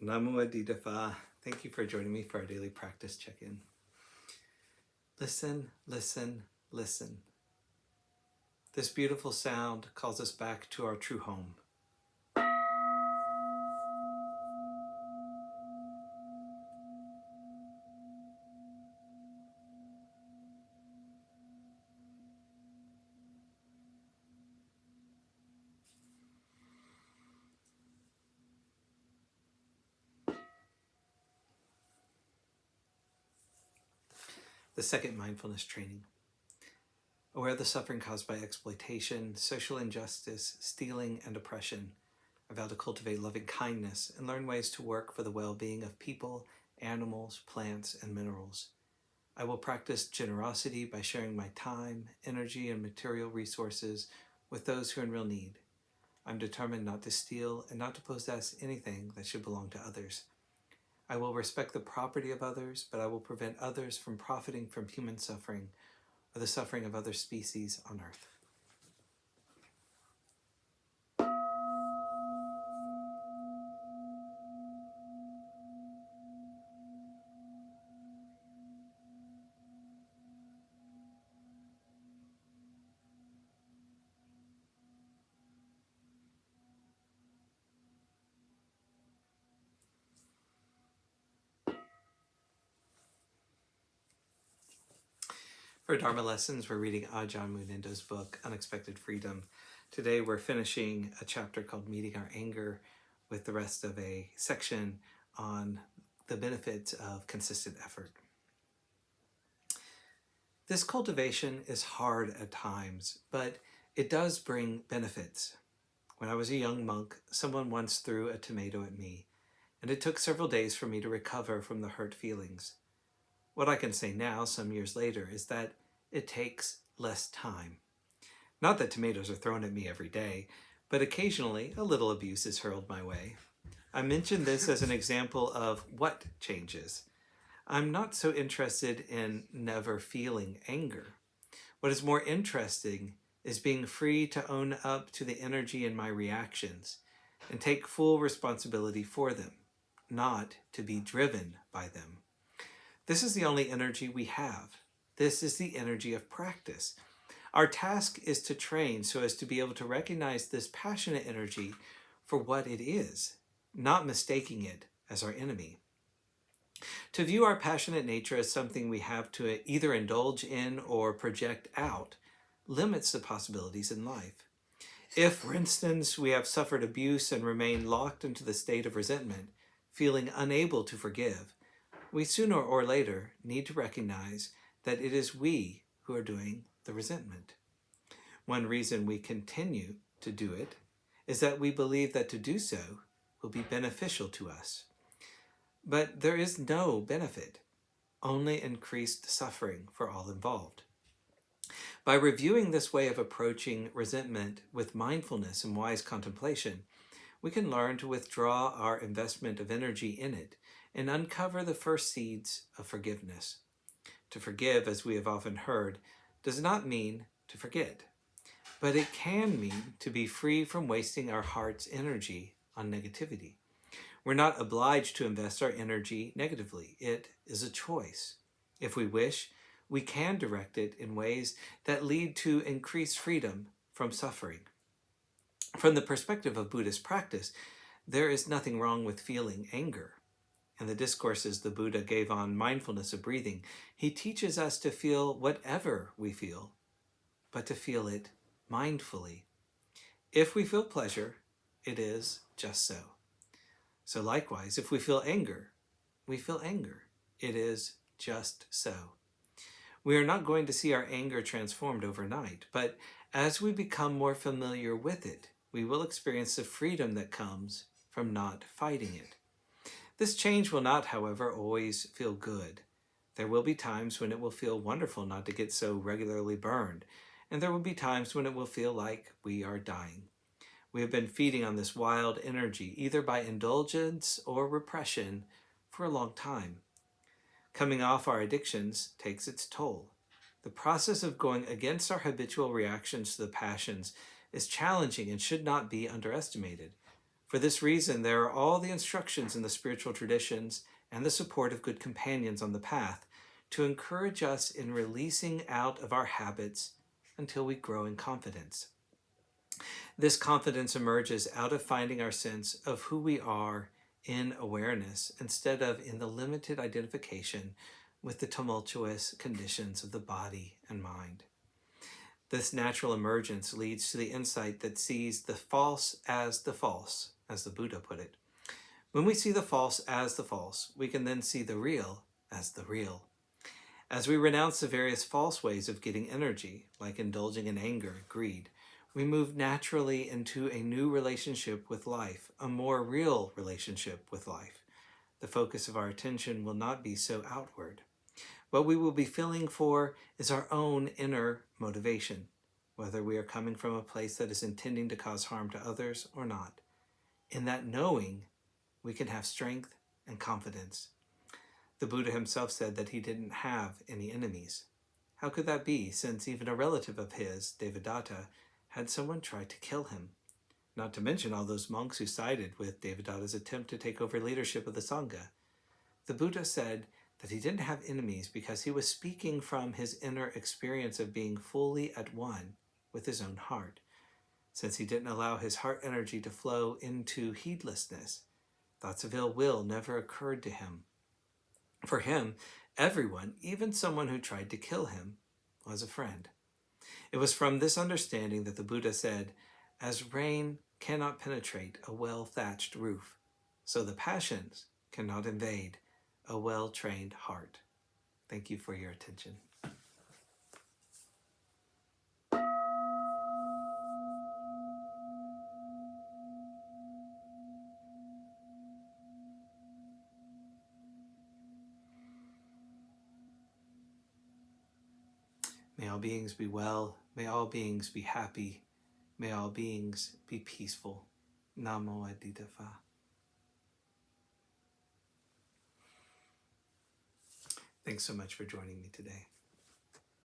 Namo Aditapha. Thank you for joining me for our daily practice check-in. Listen, listen, listen. This beautiful sound calls us back to our true home. The second mindfulness training. Aware of the suffering caused by exploitation, social injustice, stealing, and oppression, I vow to cultivate loving kindness and learn ways to work for the well-being of people, animals, plants, and minerals. I will practice generosity by sharing my time, energy, and material resources with those who are in real need. I'm determined not to steal and not to possess anything that should belong to others. I will respect the property of others, but I will prevent others from profiting from human suffering or the suffering of other species on earth. For Dharma lessons, we're reading Ajahn Munindo's book, Unexpected Freedom. Today we're finishing a chapter called Meeting Our Anger with the rest of a section on the benefits of consistent effort. This cultivation is hard at times, but it does bring benefits. When I was a young monk, someone once threw a tomato at me, and it took several days for me to recover from the hurt feelings. What I can say now, some years later, is that it takes less time. Not that tomatoes are thrown at me every day, but occasionally a little abuse is hurled my way. I mention this as an example of what changes. I'm not so interested in never feeling anger. What is more interesting is being free to own up to the energy in my reactions and take full responsibility for them, not to be driven by them. This is the only energy we have. This is the energy of practice. Our task is to train so as to be able to recognize this passionate energy for what it is, not mistaking it as our enemy. To view our passionate nature as something we have to either indulge in or project out limits the possibilities in life. If, for instance, we have suffered abuse and remain locked into the state of resentment, feeling unable to forgive, we sooner or later need to recognize that it is we who are doing the resentment. One reason we continue to do it is that we believe that to do so will be beneficial to us. But there is no benefit, only increased suffering for all involved. By reviewing this way of approaching resentment with mindfulness and wise contemplation, we can learn to withdraw our investment of energy in it and uncover the first seeds of forgiveness. To forgive, as we have often heard, does not mean to forget, but it can mean to be free from wasting our heart's energy on negativity. We're not obliged to invest our energy negatively. It is a choice. If we wish, we can direct it in ways that lead to increased freedom from suffering. From the perspective of Buddhist practice, there is nothing wrong with feeling anger. In the discourses the Buddha gave on mindfulness of breathing, he teaches us to feel whatever we feel, but to feel it mindfully. If we feel pleasure, it is just so. So likewise, if we feel anger, we feel anger. It is just so. We are not going to see our anger transformed overnight, but as we become more familiar with it, we will experience the freedom that comes from not fighting it. This change will not, however, always feel good. There will be times when it will feel wonderful not to get so regularly burned, and there will be times when it will feel like we are dying. We have been feeding on this wild energy, either by indulgence or repression, for a long time. Coming off our addictions takes its toll. The process of going against our habitual reactions to the passions is challenging and should not be underestimated. For this reason, there are all the instructions in the spiritual traditions and the support of good companions on the path to encourage us in releasing out of our habits until we grow in confidence. This confidence emerges out of finding our sense of who we are in awareness instead of in the limited identification with the tumultuous conditions of the body and mind. This natural emergence leads to the insight that sees the false, as the Buddha put it. When we see the false as the false, we can then see the real as the real. As we renounce the various false ways of getting energy, like indulging in anger, greed, we move naturally into a new relationship with life, a more real relationship with life. The focus of our attention will not be so outward. What we will be feeling for is our own inner motivation, whether we are coming from a place that is intending to cause harm to others or not. In that knowing, we can have strength and confidence. The Buddha himself said that he didn't have any enemies. How could that be, since even a relative of his, Devadatta, had someone try to kill him? Not to mention all those monks who sided with Devadatta's attempt to take over leadership of the Sangha. The Buddha said that he didn't have enemies because he was speaking from his inner experience of being fully at one with his own heart. Since he didn't allow his heart energy to flow into heedlessness, thoughts of ill will never occurred to him. For him, everyone, even someone who tried to kill him, was a friend. It was from this understanding that the Buddha said, "As rain cannot penetrate a well-thatched roof, so the passions cannot invade a well-trained heart." Thank you for your attention. May all beings be well. May all beings be happy. May all beings be peaceful. Namo Adita Phat. Thanks so much for joining me today.